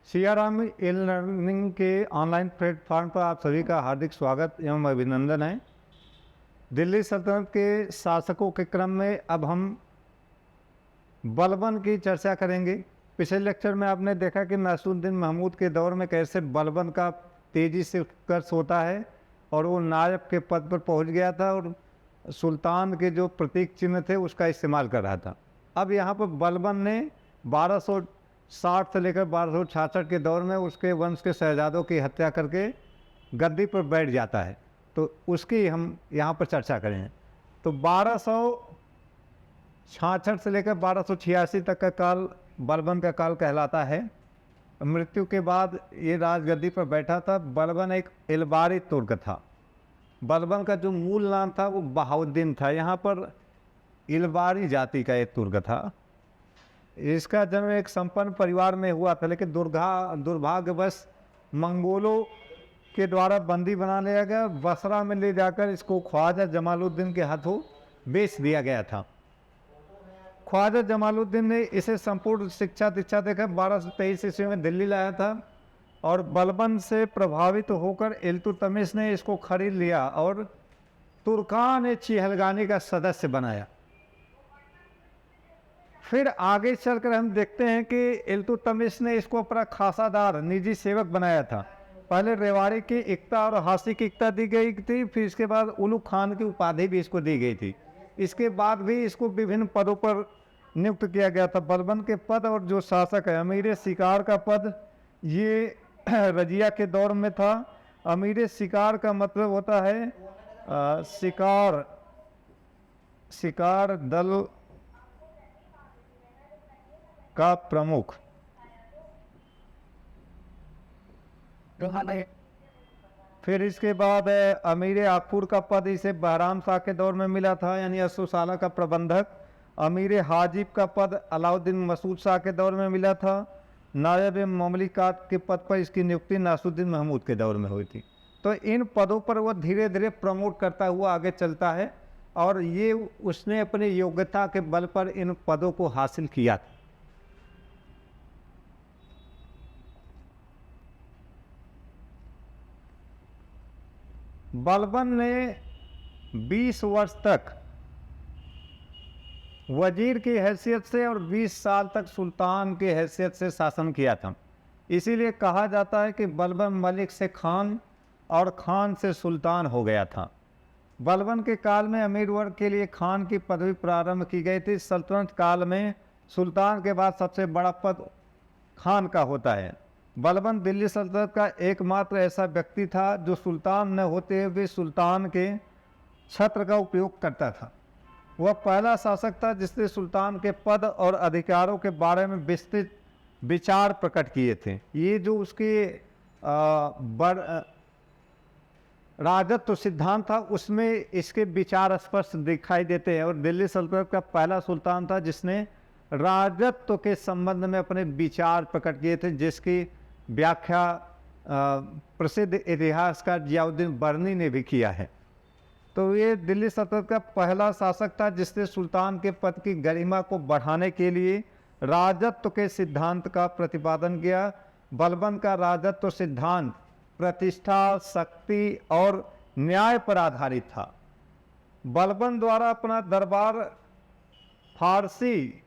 Siyaram e learning के online platform पर आप सभी का हार्दिक स्वागत एवं अभिनंदन है। दिल्ली सल्तनत के शासकों के क्रम में अब हम बलबन की चर्चा करेंगे। पिछले लेक्चर में आपने देखा कि नासिरुद्दीन महमूद के दौर में कैसे बलबन का तेज़ी से उत्कर्ष होता है और वो नायब के पद पर पहुंच गया था और सुल्तान के जो प्रतीक चिन्ह थे उसका इस्तेमाल कर रहा था। अब यहाँ पर बलबन ने 1260 से लेकर 1266 के दौर में उसके वंश के शहजादों की हत्या करके गद्दी पर बैठ जाता है, तो उसकी हम यहाँ पर चर्चा करें। तो 1266 से लेकर 1286 तक का काल बलबन का काल कहलाता है। मृत्यु के बाद ये राजगद्दी पर बैठा था। बलबन एक इलबारी तुर्क था। बलबन का जो मूल नाम था वो बहाउद्दीन था। यहाँ पर इलबारी जाति का एक तुर्क था। इसका जन्म एक संपन्न परिवार में हुआ था, लेकिन दुर्भाग्यवश मंगोलों के द्वारा बंदी बना लिया गया। बसरा में ले जाकर इसको ख्वाजा जमालुद्दीन के हाथों बेच दिया गया था। ख्वाजा जमालुद्दीन ने इसे संपूर्ण शिक्षा दीक्षा देकर 1223 ईस्वी में दिल्ली लाया था और बलबन से प्रभावित होकर इल्तुतमिश ने इसको खरीद लिया और तुर्कान चिहलगानी का सदस्य बनाया। फिर आगे चलकर हम देखते हैं कि इल्तुतमिश ने इसको अपना खासादार निजी सेवक बनाया था। पहले रेवाड़ी की इक्ता और हासी की इक्ता दी गई थी, फिर इसके बाद उलुग खान की उपाधि भी इसको दी गई थी। इसके बाद भी इसको विभिन्न पदों पर नियुक्त किया गया था। बलबन के पद और जो शासक है, अमीर शिकार का पद ये रजिया के दौर में था। अमीर शिकार का मतलब होता है शिकार दल का प्रमुख। फिर इसके बाद अमीर आकूर का पद इसे बहराम शाह के दौर में मिला था, यानी असूसाला का प्रबंधक। अमीर हाजिब का पद अलाउद्दीन मसूद शाह के दौर में मिला था। नायब ममलिकात के पद पर इसकी नियुक्ति नासिरुद्दीन महमूद के दौर में हुई थी। तो इन पदों पर वो धीरे धीरे प्रमोट करता हुआ आगे चलता है और ये उसने अपनी योग्यता के बल पर इन पदों को हासिल किया था। बलबन ने 20 वर्ष तक वजीर की हैसियत से और 20 साल तक सुल्तान की हैसियत से शासन किया था। इसीलिए कहा जाता है कि बलबन मलिक से खान और खान से सुल्तान हो गया था। बलबन के काल में अमीर वर्ग के लिए खान की पदवी प्रारंभ की गई थी। सल्तनत काल में सुल्तान के बाद सबसे बड़ा पद खान का होता है। बलबन दिल्ली सल्तनत का एकमात्र ऐसा व्यक्ति था जो सुल्तान न होते हुए सुल्तान के छत्र का उपयोग करता था। वह पहला शासक था जिसने सुल्तान के पद और अधिकारों के बारे में विस्तृत विचार प्रकट किए थे। ये जो उसके राजत्व सिद्धांत था उसमें इसके विचार स्पष्ट दिखाई देते हैं और दिल्ली सल्तनत का पहला सुल्तान था जिसने राजत्व के संबंध में अपने विचार प्रकट किए थे, जिसकी व्याख्या प्रसिद्ध इतिहासकार जियाउद्दीन बर्नी ने भी किया है। तो ये दिल्ली सल्तनत का पहला शासक था जिसने सुल्तान के पद की गरिमा को बढ़ाने के लिए राजत्व के सिद्धांत का प्रतिपादन किया। बलबन का राजत्व सिद्धांत प्रतिष्ठा, शक्ति और न्याय पर आधारित था। बलबन द्वारा अपना दरबार फारसी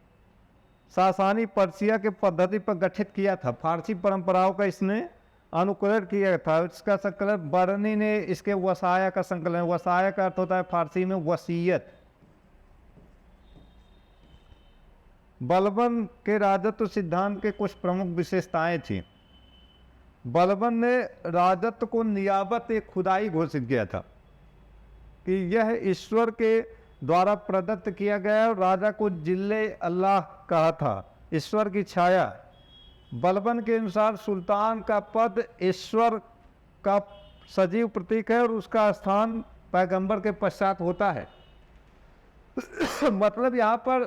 सासानी पर्सिया के पद्धति पर गठित किया था। फारसी परंपराओं का इसने अनुकरण किया था। इसका संकलन बर्नी ने इसके वसाया का संकलन, वसाया का अर्थ होता है फारसी में वसीयत। बलबन के राजत्व सिद्धांत के कुछ प्रमुख विशेषताएं थी। बलबन ने राजत्व को नियाबत एक खुदाई घोषित किया था कि यह ईश्वर के द्वारा प्रदत्त किया गया और राजा को जिल्ले अल्लाह कहा था, ईश्वर की छाया। बलबन के अनुसार सुल्तान का पद ईश्वर का सजीव प्रतीक है और उसका स्थान पैगंबर के पश्चात होता है। मतलब यहाँ पर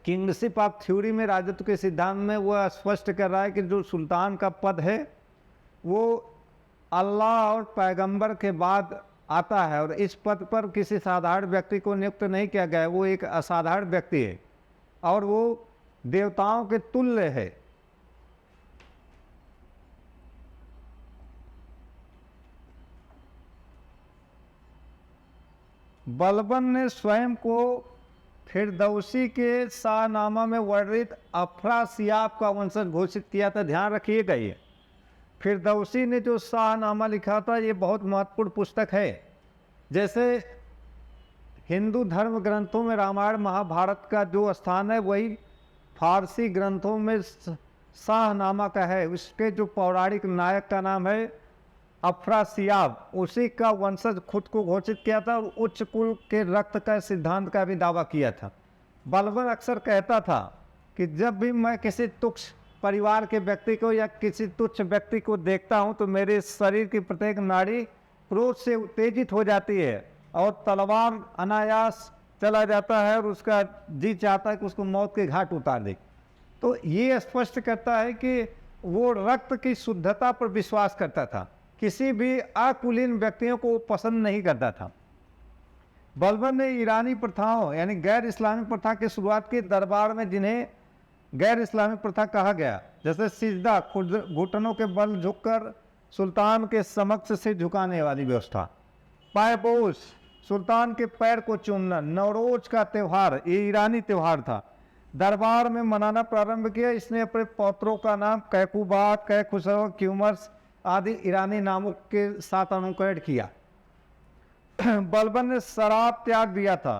किंगशिप ऑफ थ्योरी में राजत्व के सिद्धांत में वह स्पष्ट कर रहा है कि जो सुल्तान का पद है वो अल्लाह और पैगंबर के बाद आता है और इस पद पर किसी साधारण व्यक्ति को नियुक्त नहीं किया गया है। वो एक असाधारण व्यक्ति है और वो देवताओं के तुल्य है। बलबन ने स्वयं को फिरदौसी के शाहनामा में वर्णित अफरासियाब का वंशज घोषित किया था। ध्यान रखिएगा, ये फिरदौसी ने जो शाहनामा लिखा था ये बहुत महत्वपूर्ण पुस्तक है। जैसे हिंदू धर्म ग्रंथों में रामायण महाभारत का जो स्थान है वही फारसी ग्रंथों में शाहनामा का है। उसके जो पौराणिक नायक का नाम है अफरासियाब, उसी का वंशज खुद को घोषित किया था और उच्च कुल के रक्त का सिद्धांत का भी दावा किया था। बलबन अक्सर कहता था कि जब भी मैं किसी तुच्छ परिवार के व्यक्ति को या किसी तुच्छ व्यक्ति को देखता हूं तो मेरे शरीर की प्रत्येक नाड़ी क्रोध से उत्तेजित हो जाती है और तलवार अनायास चला जाता है और उसका जी चाहता है कि उसको मौत के घाट उतार दे। तो ये स्पष्ट करता है कि वो रक्त की शुद्धता पर विश्वास करता था, किसी भी अकुलीन व्यक्तियों को पसंद नहीं करता था। बलबन ने ईरानी प्रथाओं यानी गैर इस्लामी प्रथा की शुरुआत की। दरबार में जिन्हें गैर इस्लामी प्रथा कहा गया, जैसे सिजदा, घुटनों के बल झुककर सुल्तान के समक्ष से झुकाने वाली व्यवस्था, पायपोश, सुल्तान के पैर को चूमना, नवरोज का त्यौहार, ये ईरानी त्यौहार था, दरबार में मनाना प्रारंभ किया। इसने अपने पौत्रों का नाम कैकुबात, कैखुसरो, क्यूमर्स आदि ईरानी नामों के साथ अनुकरण किया। बलबन ने शराब त्याग दिया था।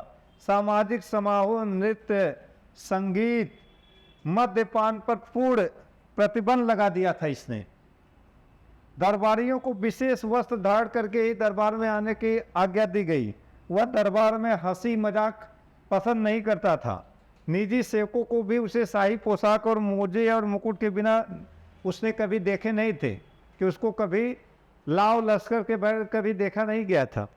सामाजिक समारोह, नृत्य, संगीत, मद्यपान पर पूर्ण प्रतिबंध लगा दिया था इसने। दरबारियों को विशेष वस्त्र धारण करके ही दरबार में आने की आज्ञा दी गई। वह दरबार में हंसी मजाक पसंद नहीं करता था। निजी सेवकों को भी उसे शाही पोशाक और मोजे और मुकुट के बिना उसने कभी देखे नहीं थे, कि उसको कभी लाव लश्कर के बगैर कभी देखा नहीं गया था।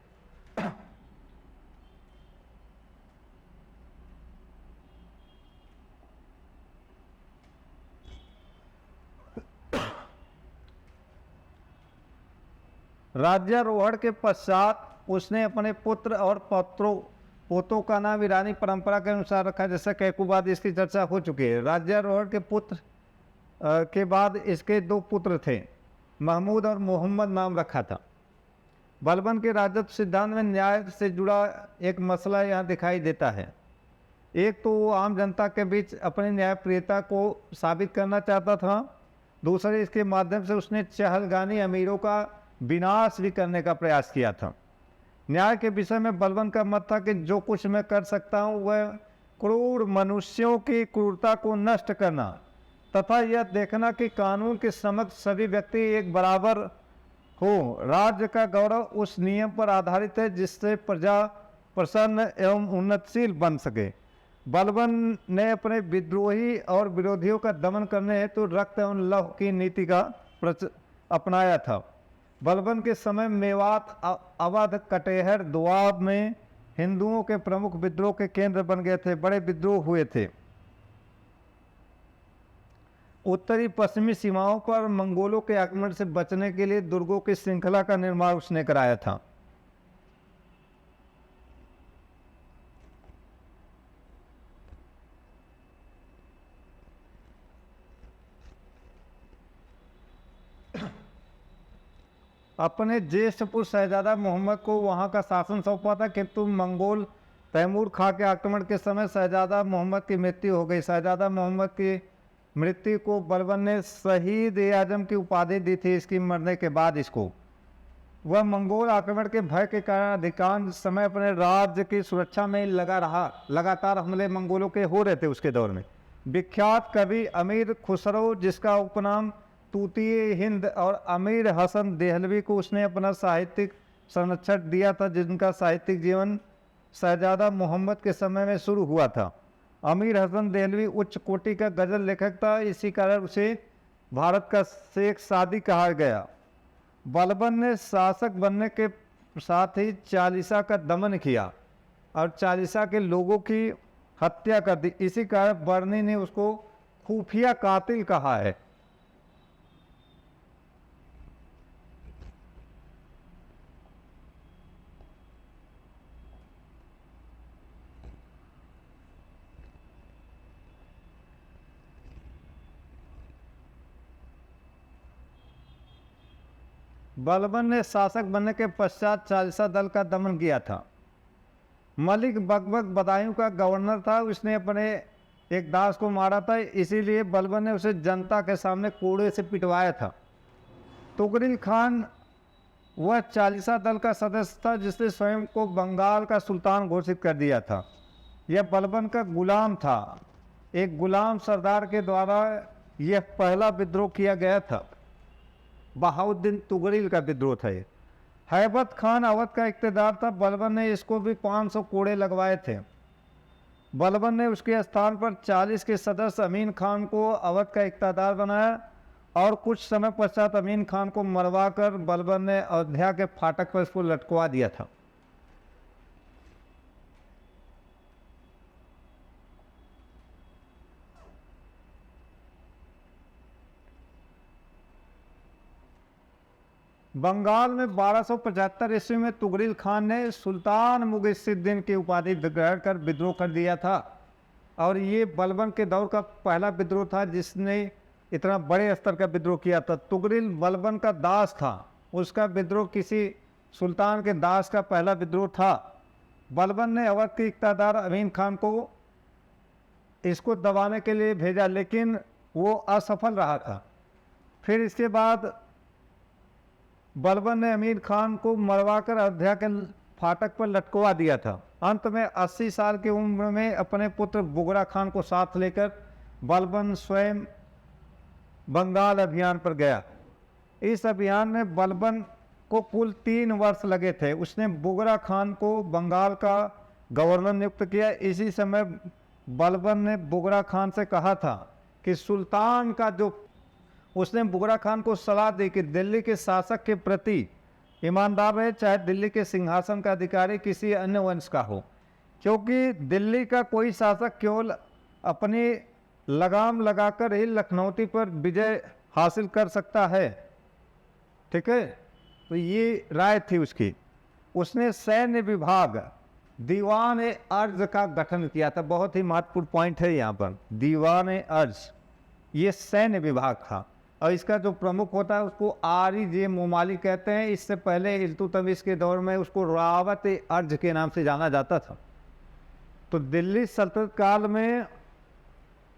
राज्यारोहण के पश्चात उसने अपने पुत्र और पोतों का नाम ईरानी परंपरा के अनुसार रखा। जैसा कैकुबाद, इसकी चर्चा हो चुकी है। राज्यारोहण के पुत्र के बाद इसके दो पुत्र थे, महमूद और मोहम्मद नाम रखा था। बलबन के राजत्व सिद्धांत में न्याय से जुड़ा एक मसला यहाँ दिखाई देता है। एक तो वो आम जनता के बीच अपनी न्यायप्रियता को साबित करना चाहता था, दूसरे इसके माध्यम से उसने चहलगानी अमीरों का विनाश भी करने का प्रयास किया था। न्याय के विषय में बलबन का मत था कि जो कुछ मैं कर सकता हूँ वह क्रूर मनुष्यों की क्रूरता को नष्ट करना तथा यह देखना कि कानून के समक्ष सभी व्यक्ति एक बराबर हो। राज्य का गौरव उस नियम पर आधारित है जिससे प्रजा प्रसन्न एवं उन्नतशील बन सके। बलबन ने अपने विद्रोही और विरोधियों का दमन करने हेतु रक्त एवं लौह की नीति का अपनाया था। बलबन के समय मेवात, अवध, कटेहर, दोआब में हिंदुओं के प्रमुख विद्रोह के केंद्र बन गए थे। बड़े विद्रोह हुए थे। उत्तरी पश्चिमी सीमाओं पर मंगोलों के आक्रमण से बचने के लिए दुर्गों की श्रृंखला का निर्माण उसने कराया था। अपने ज्येष्ठ पुत्र शहजादा मोहम्मद को वहां का शासन सौंपा था, किंतु मंगोल तैमूर खां के आक्रमण के समय शहजादा मोहम्मद की मृत्यु हो गई। शहजादा मोहम्मद की मृत्यु को बलबन ने शहीद-ए-आजम की उपाधि दी थी। इसकी मरने के बाद इसको वह मंगोल आक्रमण के भय के कारण अधिकांश समय अपने राज्य की सुरक्षा में लगा रहा। लगातार हमले मंगोलों के हो रहे थे उसके दौर में। विख्यात कवि अमीर खुसरो, जिसका उपनाम तूतीय हिंद, और अमीर हसन देहलवी को उसने अपना साहित्यिक संरक्षण दिया था, जिनका साहित्यिक जीवन शहजादा मोहम्मद के समय में शुरू हुआ था। अमीर हसन देहलवी उच्च कोटि का गजल लेखक था, इसी कारण उसे भारत का शेख सादी कहा गया। बलबन ने शासक बनने के साथ ही चालीसा का दमन किया और चालीसा के लोगों की हत्या कर दी। इसी कारण बर्नी ने उसको खुफिया कातिल कहा है। बलबन ने शासक बनने के पश्चात चालीसा दल का दमन किया था। मलिक बकबक बदायूं का गवर्नर था, उसने अपने एक दास को मारा था, इसीलिए बलबन ने उसे जनता के सामने कोड़े से पिटवाया था। तुगरिल खान वह चालीसा दल का सदस्य था जिसने स्वयं को बंगाल का सुल्तान घोषित कर दिया था। यह बलबन का गुलाम था। एक गुलाम सरदार के द्वारा यह पहला विद्रोह किया गया था। बहाउद्दीन तुगरिल का विद्रोह था ये। हैबत खान अवध का इक़्तिदार था। बलबन ने इसको भी 500 कोड़े लगवाए थे। बलबन ने उसके स्थान पर 40 के सदस्य अमीन खान को अवध का इक़्तिदार बनाया और कुछ समय पश्चात अमीन खान को मरवाकर बलबन ने अयोध्या के फाटक पर इसको लटकवा दिया था। बंगाल में 1275 ईस्वी में तुगरिल खान ने सुल्तान मुगिसुद्दीन की उपाधि ग्रहण कर विद्रोह कर दिया था और ये बलबन के दौर का पहला विद्रोह था जिसने इतना बड़े स्तर का विद्रोह किया था। तुगरिल बलबन का दास था, उसका विद्रोह किसी सुल्तान के दास का पहला विद्रोह था। बलबन ने अवध के इक़्तिदार अमीन खान को इसको दबाने के लिए भेजा, लेकिन वो असफल रहा था। फिर इसके बाद बलबन ने अमीर खान को मरवाकर अयोध्या के फाटक पर लटकवा दिया था। अंत में 80 साल की उम्र में अपने पुत्र बुगरा खान को साथ लेकर बलबन स्वयं बंगाल अभियान पर गया। इस अभियान में बलबन को कुल 3 वर्ष लगे थे। उसने बुगरा खान को बंगाल का गवर्नर नियुक्त किया। इसी समय बलबन ने बुगरा खान से कहा था कि सुल्तान का जो उसने बुगरा खान को सलाह दी कि दिल्ली के शासक के प्रति ईमानदार रहे, चाहे दिल्ली के सिंहासन का अधिकारी किसी अन्य वंश का हो, क्योंकि दिल्ली का कोई शासक केवल अपनी लगाम लगाकर ही लखनऊती पर विजय हासिल कर सकता है। ठीक है, तो ये राय थी उसकी। उसने सैन्य विभाग दीवान अर्ज का गठन किया था। बहुत ही महत्वपूर्ण पॉइंट है यहाँ पर, दीवान अर्ज ये सैन्य विभाग था और इसका जो प्रमुख होता है उसको RJ मोमाली कहते हैं। इससे पहले इल्तुतमिश के दौर में उसको रावत अर्ज के नाम से जाना जाता था। तो दिल्ली सल्तनत काल में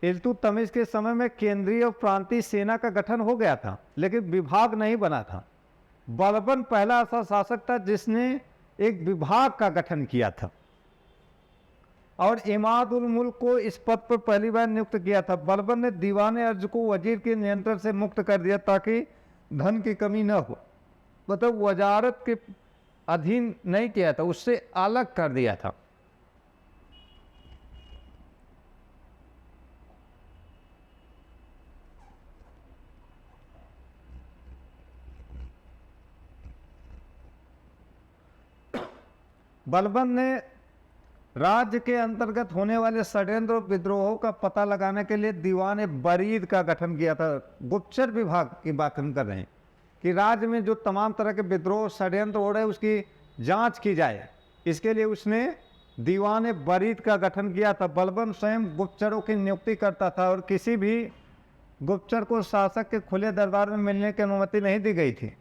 इल्तुतमिश के समय में केंद्रीय और प्रांतीय सेना का गठन हो गया था, लेकिन विभाग नहीं बना था। बलबन पहला ऐसा शासक था जिसने एक विभाग का गठन किया था और इमाद उल मुल्क को इस पद पर पहली बार नियुक्त किया था। बलबन ने दीवान अर्ज को वजीर के नियंत्रण से मुक्त कर दिया ताकि धन की कमी न हो, मतलब वजारत के अधीन नहीं किया था, उससे अलग कर दिया था। बलबन ने राज्य के अंतर्गत होने वाले षड्यंत्र और विद्रोहों का पता लगाने के लिए दीवान बरीद का गठन किया था। गुप्तचर विभाग की बात हम कर रहे हैं कि राज्य में जो तमाम तरह के विद्रोह षड्यंत्र हो रहे हैं उसकी जांच की जाए। इसके लिए उसने दीवान बरीद का गठन किया था। बलबन स्वयं गुप्तचरों की नियुक्ति करता था और किसी भी गुप्तचर को शासक के खुले दरबार में मिलने की अनुमति नहीं दी गई थी।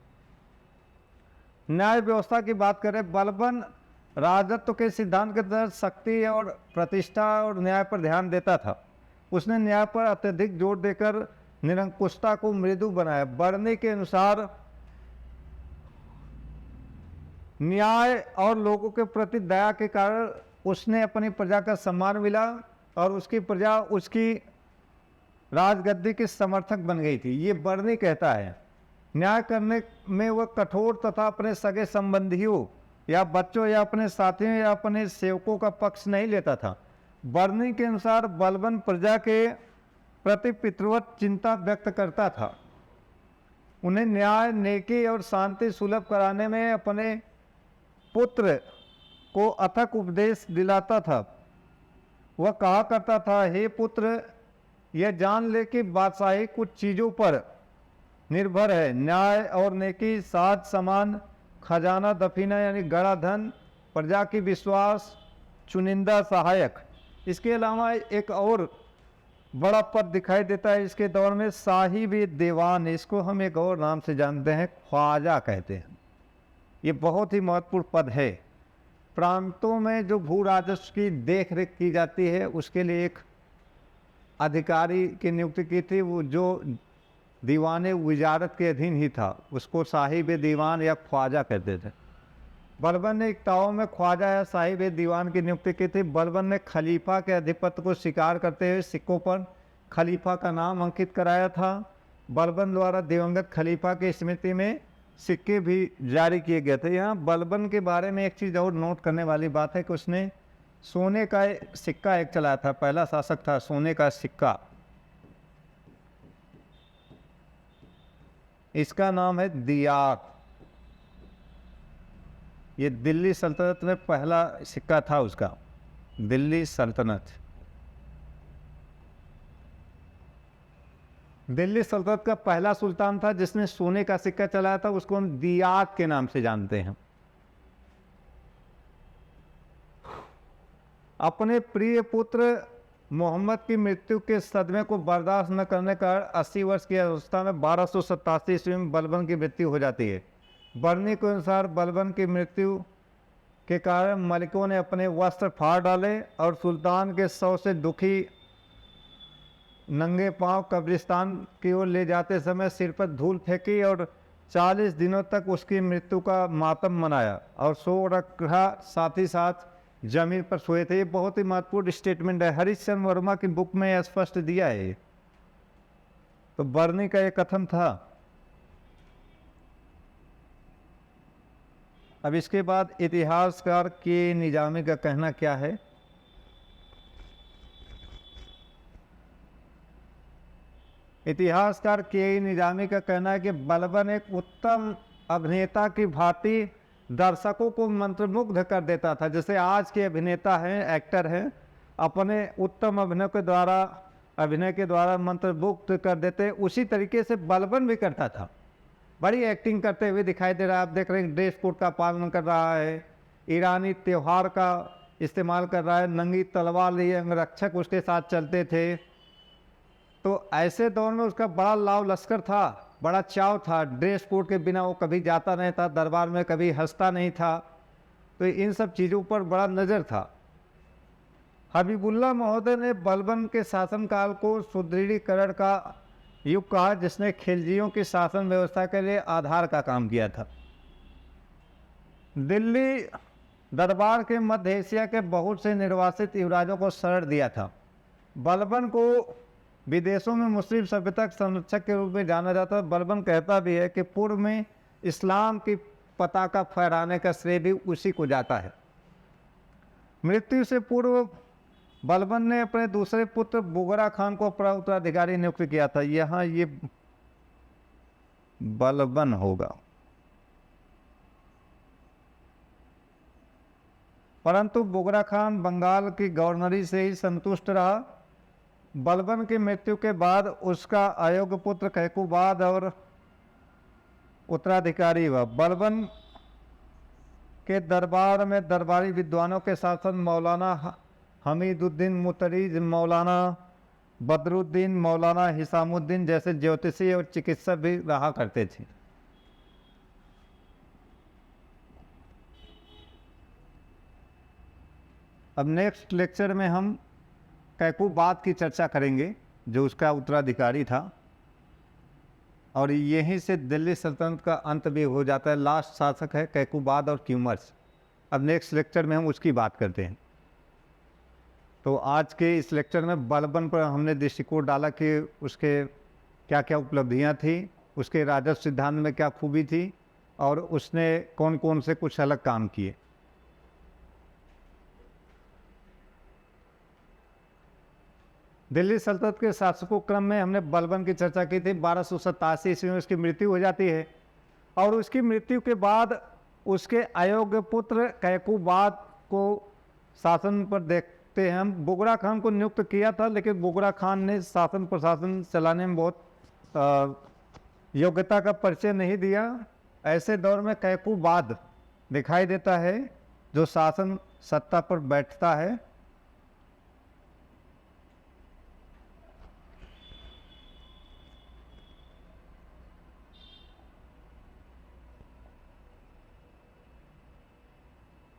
न्याय व्यवस्था की बात करें, बलबन राजत्व के सिद्धांत के तहत शक्ति और प्रतिष्ठा और न्याय पर ध्यान देता था। उसने न्याय पर अत्यधिक जोर देकर निरंकुशता को मृदु बनाया। बर्नी के अनुसार न्याय और लोगों के प्रति दया के कारण उसने अपनी प्रजा का सम्मान मिला और उसकी प्रजा उसकी राजगद्दी की समर्थक बन गई थी। ये बर्नी कहता है। न्याय करने में वह कठोर तथा अपने सगे संबंधियों या बच्चों या अपने साथियों या अपने सेवकों का पक्ष नहीं लेता था। बर्नी के अनुसार बलबन प्रजा के प्रति पितृवत चिंता व्यक्त करता था। उन्हें न्याय, नेकी और शांति सुलभ कराने में अपने पुत्र को अथक उपदेश दिलाता था। वह कहा करता था, हे पुत्र, यह जान ले कि बादशाही कुछ चीज़ों पर निर्भर है, न्याय और नेकी, साज समान, खजाना दफीना यानी गड़ा धन, प्रजा की विश्वास, चुनिंदा सहायक। इसके अलावा एक और बड़ा पद दिखाई देता है इसके दौर में, साहिब दीवान। इसको हम एक और नाम से जानते हैं, ख्वाजा कहते हैं। ये बहुत ही महत्वपूर्ण पद है। प्रांतों में जो भू राजस्व की देख रेख की जाती है उसके लिए एक अधिकारी की नियुक्ति की थी, वो जो दीवाने वजारत के अधीन ही था, उसको साहिब दीवान या ख्वाजा कहते थे। बलबन ने इक्ताओं में ख्वाजा या साहिब दीवान की नियुक्ति की थी। बलबन ने खलीफा के आधिपत्य को स्वीकार करते हुए सिक्कों पर खलीफा का नाम अंकित कराया था। बलबन द्वारा दिवंगत खलीफा की स्मृति में सिक्के भी जारी किए गए थे। यहाँ बलबन के बारे में एक चीज़ और नोट करने वाली बात है कि उसने सोने का सिक्का एक चलाया था, पहला शासक था सोने का सिक्का। इसका नाम है दियार। ये दिल्ली सल्तनत में पहला सिक्का था उसका, दिल्ली सल्तनत। दिल्ली सल्तनत का पहला सुल्तान था जिसने सोने का सिक्का चलाया था, उसको हम दियात के नाम से जानते हैं। अपने प्रिय पुत्र मोहम्मद की मृत्यु के सदमे को बर्दाश्त न करने का 80 वर्ष की अवस्था में 1287 ईस्वी में बलबन की मृत्यु हो जाती है। बरनी के अनुसार बलबन की मृत्यु के कारण मलिकों ने अपने वस्त्र फाड़ डाले और सुल्तान के शव से दुखी नंगे पांव कब्रिस्तान की ओर ले जाते समय सिर पर धूल फेंकी और 40 दिनों तक उसकी मृत्यु का मातम मनाया और सो रखा, साथ ही साथ जमीन पर सोए थे। ये बहुत ही महत्वपूर्ण स्टेटमेंट है, हरिश्चंद्र वर्मा की बुक में स्पष्ट दिया है। तो बरनी का ये कथन था। अब इसके बाद इतिहासकार के निजामी का कहना क्या है। इतिहासकार के निजामी का कहना है कि बलबन एक उत्तम अभिनेता की भांति दर्शकों को मंत्रमुग्ध कर देता था। जैसे आज के अभिनेता हैं, एक्टर हैं, अपने उत्तम अभिनय के द्वारा मंत्रमुग्ध कर देते, उसी तरीके से बलबन भी करता था। बड़ी एक्टिंग करते हुए दिखाई दे रहा है। आप देख रहे हैं ड्रेस कोड का पालन कर रहा है, ईरानी त्यौहार का इस्तेमाल कर रहा है, नंगी तलवार लिए अंगरक्षक उसके साथ चलते थे। तो ऐसे दौर में उसका बड़ा लाव लश्कर था, बड़ा चाव था। ड्रेस कोड के बिना वो कभी जाता नहीं था दरबार में, कभी हंसता नहीं था। तो इन सब चीज़ों पर बड़ा नज़र था। हबीबुल्लाह महोदय ने बलबन के शासनकाल को सुदृढ़ीकरण का युग कहा, जिसने खिलजियों की शासन व्यवस्था के लिए आधार का काम किया था। दिल्ली दरबार के मध्य एशिया के बहुत से निर्वासित युवराजों को शरण दिया था। बलबन को विदेशों में मुस्लिम सभ्यता के संरक्षक के रूप में जाना जाता है। बलबन कहता भी है कि पूर्व में इस्लाम की पताका फहराने का श्रेय भी उसी को जाता है। मृत्यु से पूर्व बलबन ने अपने दूसरे पुत्र बुगरा खान को अपना उत्तराधिकारी नियुक्त किया था। यहाँ ये बलबन होगा, परंतु बुगरा खान बंगाल की गवर्नरी से ही संतुष्ट रहा। बलबन की मृत्यु के बाद उसका अयोग्य पुत्र कैकुबाद और उत्तराधिकारी हुआ। बलबन के दरबार में दरबारी विद्वानों के साथ साथ मौलाना हमीदुद्दीन मुतरीज, मौलाना बदरुद्दीन, मौलाना हिसामुद्दीन जैसे ज्योतिषी और चिकित्सक भी रहा करते थे। अब नेक्स्ट लेक्चर में हम कैकुबाद की चर्चा करेंगे, जो उसका उत्तराधिकारी था, और यहीं से दिल्ली सल्तनत का अंत भी हो जाता है। लास्ट शासक है कैकुबाद और क्यूमर्स। अब नेक्स्ट लेक्चर में हम उसकी बात करते हैं। तो आज के इस लेक्चर में बलबन पर हमने दृष्टिकोण डाला कि उसके क्या क्या उपलब्धियां थी, उसके राजस्व सिद्धांत में क्या खूबी थी, और उसने कौन कौन से कुछ अलग काम किए। दिल्ली सल्तनत के शासकों क्रम में हमने बलबन की चर्चा की थी। 1287 ईस्वी में उसकी मृत्यु हो जाती है, और उसकी मृत्यु के बाद उसके अयोग्य पुत्र कैकुबाद को शासन पर देखते हैं हम। बुगरा खान को नियुक्त किया था, लेकिन बुगरा खान ने शासन प्रशासन चलाने में बहुत योग्यता का परिचय नहीं दिया। ऐसे दौर में कैकुबाद दिखाई देता है जो शासन सत्ता पर बैठता है।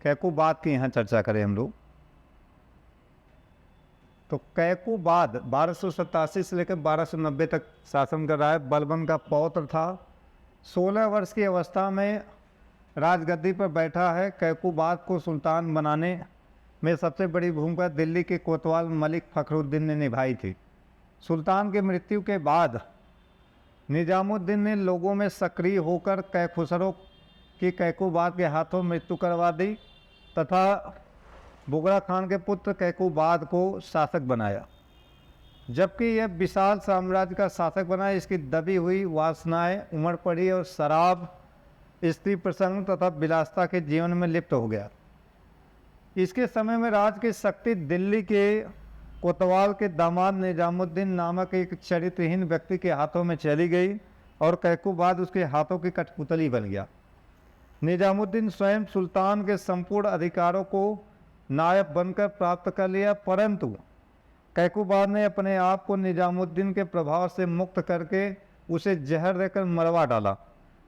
कैकुबाद की यहाँ चर्चा करें हम लोग, तो कैकुबाद 1287 से लेकर 1290 तक शासन कर रहा है। बलबन का पौत्र था। 16 वर्ष की अवस्था में राजगद्दी पर बैठा है। कैकुबाद को सुल्तान बनाने में सबसे बड़ी भूमिका दिल्ली के कोतवाल मलिक फखरुद्दीन ने निभाई थी। सुल्तान की मृत्यु के बाद निजामुद्दीन ने लोगों में सक्रिय होकर कैखुसरो की कैकुबाद के हाथों मृत्यु करवा दी तथा बुगरा खान के पुत्र कैकुबाद को शासक बनाया। जबकि यह विशाल साम्राज्य का शासक बना, इसकी दबी हुई वासनाएं उमड़ पड़ी और शराब, स्त्री प्रसंग तथा विलासता के जीवन में लिप्त हो गया। इसके समय में राज की शक्ति दिल्ली के कोतवाल के दामाद निजामुद्दीन नामक एक चरित्रहीन व्यक्ति के हाथों में चली गई और कैकुबाद उसके हाथों की कठपुतली बन गया। निजामुद्दीन स्वयं सुल्तान के संपूर्ण अधिकारों को नायब बनकर प्राप्त कर लिया, परंतु कैकुबाद ने अपने आप को निजामुद्दीन के प्रभाव से मुक्त करके उसे जहर देकर मरवा डाला।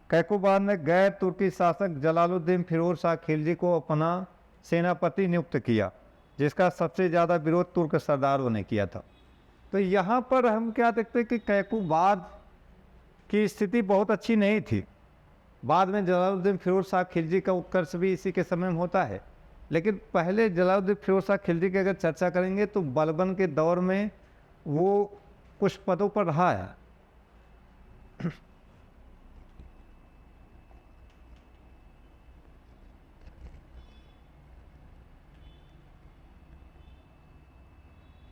कैकुबाद ने गैर तुर्की शासक जलालुद्दीन फिरोज शाह खिलजी को अपना सेनापति नियुक्त किया, जिसका सबसे ज़्यादा विरोध तुर्क सरदारों ने किया था। तो यहाँ पर हम क्या देखते हैं कि कैकुबाद की स्थिति बहुत अच्छी नहीं थी। बाद में जलालुद्दीन फिरोज शाह खिलजी का उत्कर्ष भी इसी के समय में होता है, लेकिन पहले जलालुद्दीन फिरोज शाह खिलजी की अगर चर्चा करेंगे तो बलबन के दौर में वो कुछ पदों पर रहा है।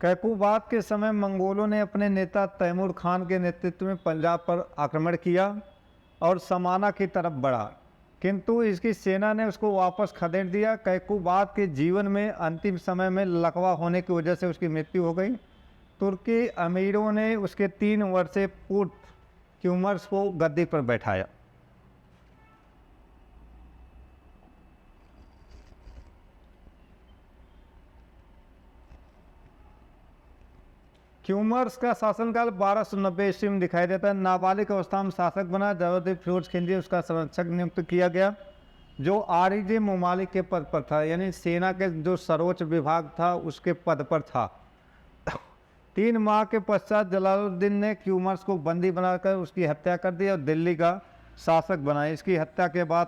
कैकुबाद के समय मंगोलों ने अपने नेता तैमूर खान के नेतृत्व में पंजाब पर आक्रमण किया और समाना की तरफ बढ़ा, किंतु इसकी सेना ने उसको वापस खदेड़ दिया। कैकुबाद के जीवन में अंतिम समय में लकवा होने की वजह से उसकी मृत्यु हो गई। तुर्की अमीरों ने उसके 3 वर्षीय पुत्र क्यूमर्स को गद्दी पर बैठाया। क्यूमर्स का शासनकाल 1290 ईस्वी में दिखाई देता है। नाबालिग अवस्था में शासक बना। जलालुद्दीन फिरोज खिलजी उसका संरक्षक नियुक्त किया गया, जो आरिजी ममालिक के पद पर था, यानी सेना के जो सर्वोच्च विभाग था उसके पद पर था। 3 माह के पश्चात जलालुद्दीन ने क्यूमर्स को बंदी बनाकर उसकी हत्या कर दी और दिल्ली का शासक बनाया। इसकी हत्या के बाद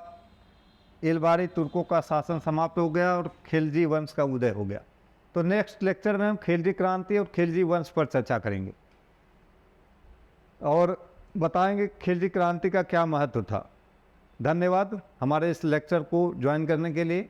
इलबारी तुर्कों का शासन समाप्त हो गया और खिलजी वंश का उदय हो गया। तो नेक्स्ट लेक्चर में हम खिलजी क्रांति और खिलजी वंश पर चर्चा करेंगे और बताएंगे खिलजी क्रांति का क्या महत्व था। धन्यवाद हमारे इस लेक्चर को ज्वाइन करने के लिए।